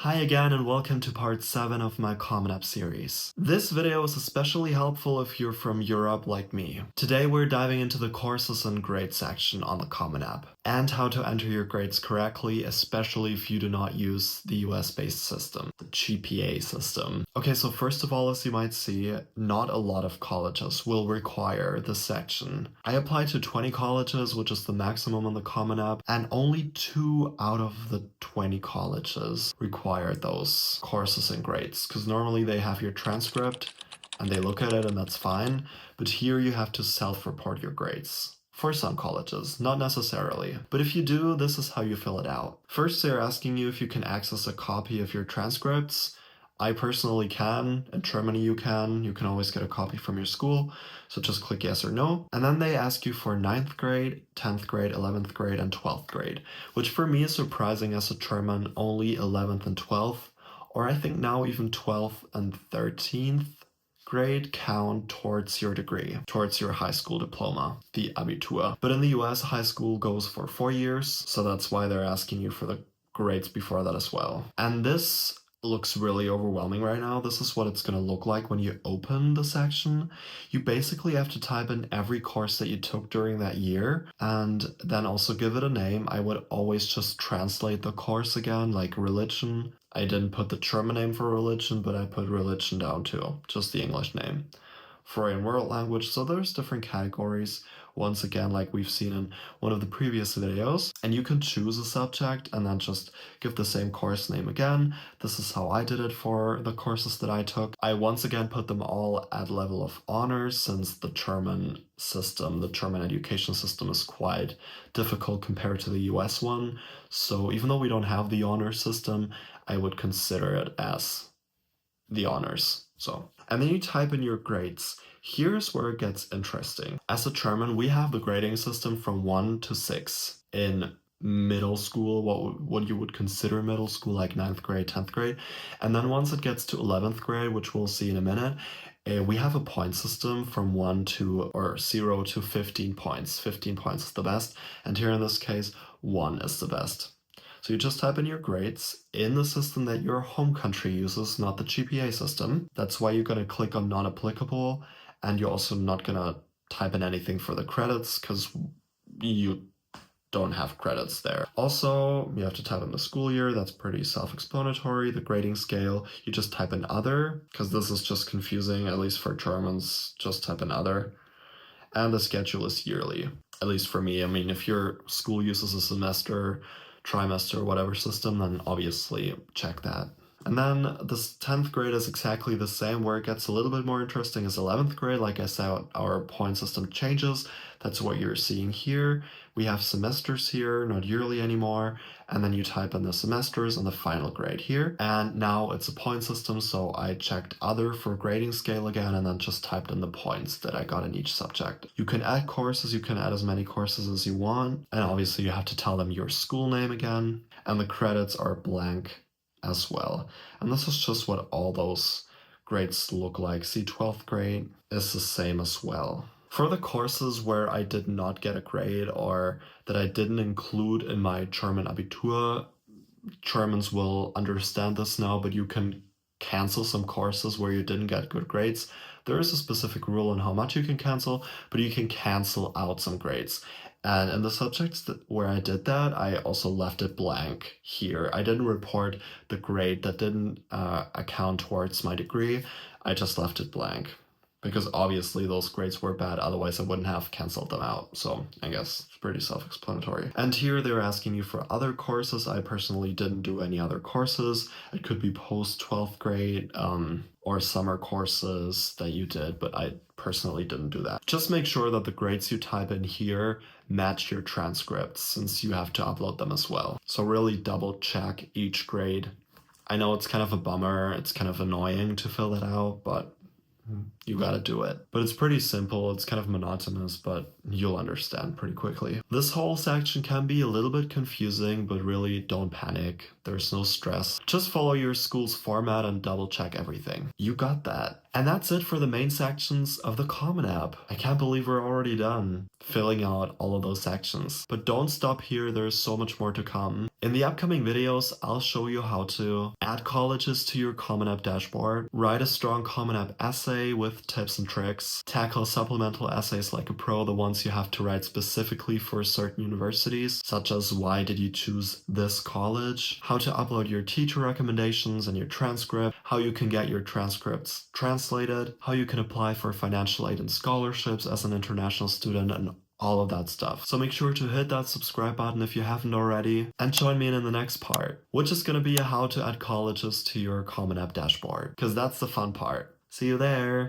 Hi again and welcome to part 7 of my Common App series. This video is especially helpful if you're from Europe like me. Today we're diving into the courses and grades section on the Common App and how to enter your grades correctly, especially if you do not use the US-based system, the GPA system. Okay, so first of all, as you might see, not a lot of colleges will require this section. I applied to 20 colleges, which is the maximum on the Common App, and only 2 out of the 20 colleges require those courses and grades, because normally they have your transcript and they look at it and that's fine, but here you have to self-report your grades. For some colleges, not necessarily. But if you do, this is how you fill it out. First, they're asking you if you can access a copy of your transcripts. I personally can. In Germany you can. You can always get a copy from your school. So just click yes or no. And then they ask you for 9th grade, 10th grade, 11th grade, and 12th grade. Which for me is surprising as a German, only 11th and 12th. Or I think now even 12th and 13th grade count towards your degree, towards your high school diploma, the Abitur. But in the US, high school goes for 4 years. So that's why they're asking you for the grades before that as well. And this looks really overwhelming right now. This is what it's going to look like when you open the section. You basically have to type in every course that you took during that year and then also give it a name. I would always just translate the course again, like religion. I didn't put the German name for religion, but I put religion down too, just the English name. Foreign world language, so there's different categories, once again, like we've seen in one of the previous videos, and you can choose a subject and then just give the same course name again. This is how I did it for the courses that I took. I once again put them all at level of honors, since the German system, the German education system, is quite difficult compared to the US one. So even though we don't have the honor system, I would consider it as the honors. And then you type in your grades. Here's where it gets interesting. As a German, we have the grading system from 1 to 6 in middle school, what you would consider middle school, like 9th grade, 10th grade. And then once it gets to 11th grade, which we'll see in a minute, we have a point system from 0 to 15 points. 15 points is the best. And here in this case, 1 is the best. So you just type in your grades in the system that your home country uses, not the GPA system. That's why you're going to click on not applicable, and you're also not going to type in anything for the credits because you don't have credits there. Also, you have to type in the school year. That's pretty self-explanatory. The grading scale, you just type in other, because this is just confusing, at least for Germans. Just type in other. And the schedule is yearly, at least for me. I mean, if your school uses a semester, trimester, whatever system, then obviously check that. And then this 10th grade is exactly the same. Where it gets a little bit more interesting is 11th grade. Like I said, our point system changes. That's what you're seeing here. We have semesters here, not yearly anymore. And then you type in the semesters and the final grade here. And now it's a point system, so I checked other for grading scale again and then just typed in the points that I got in each subject. You can add courses, you can add as many courses as you want. And obviously you have to tell them your school name again. And the credits are blank as well. And this is just what all those grades look like. See, 12th grade is the same as well. For the courses where I did not get a grade or that I didn't include in my German Abitur, Germans will understand this now, but you can cancel some courses where you didn't get good grades. There is a specific rule on how much you can cancel, but you can cancel out some grades. And in the subjects where I did that, I also left it blank here. I didn't report the grade that didn't account towards my degree. I just left it blank because obviously those grades were bad. Otherwise I wouldn't have canceled them out. So I guess it's pretty self-explanatory. And here they're asking you for other courses. I personally didn't do any other courses. It could be post 12th grade or summer courses that you did, but I personally didn't do that. Just make sure that the grades you type in here match your transcripts, since you have to upload them as well. So really double check each grade. I know it's kind of a bummer, it's kind of annoying to fill it out, but you gotta do it. But it's pretty simple, it's kind of monotonous, but you'll understand pretty quickly. This whole section can be a little bit confusing, but really don't panic. There's no stress. Just follow your school's format and double check everything. You got that. And that's it for the main sections of the Common App. I can't believe we're already done filling out all of those sections. But don't stop here, there's so much more to come. In the upcoming videos, I'll show you how to add colleges to your Common App dashboard, write a strong Common App essay with tips and tricks, tackle supplemental essays like a pro, the ones you have to write specifically for certain universities, such as why did you choose this college, how to upload your teacher recommendations and your transcript, how you can get your transcripts translated, how you can apply for financial aid and scholarships as an international student, and all of that stuff. So make sure to hit that subscribe button if you haven't already, and join me in the next part, which is going to be how to add colleges to your Common App dashboard, because that's the fun part. See you there!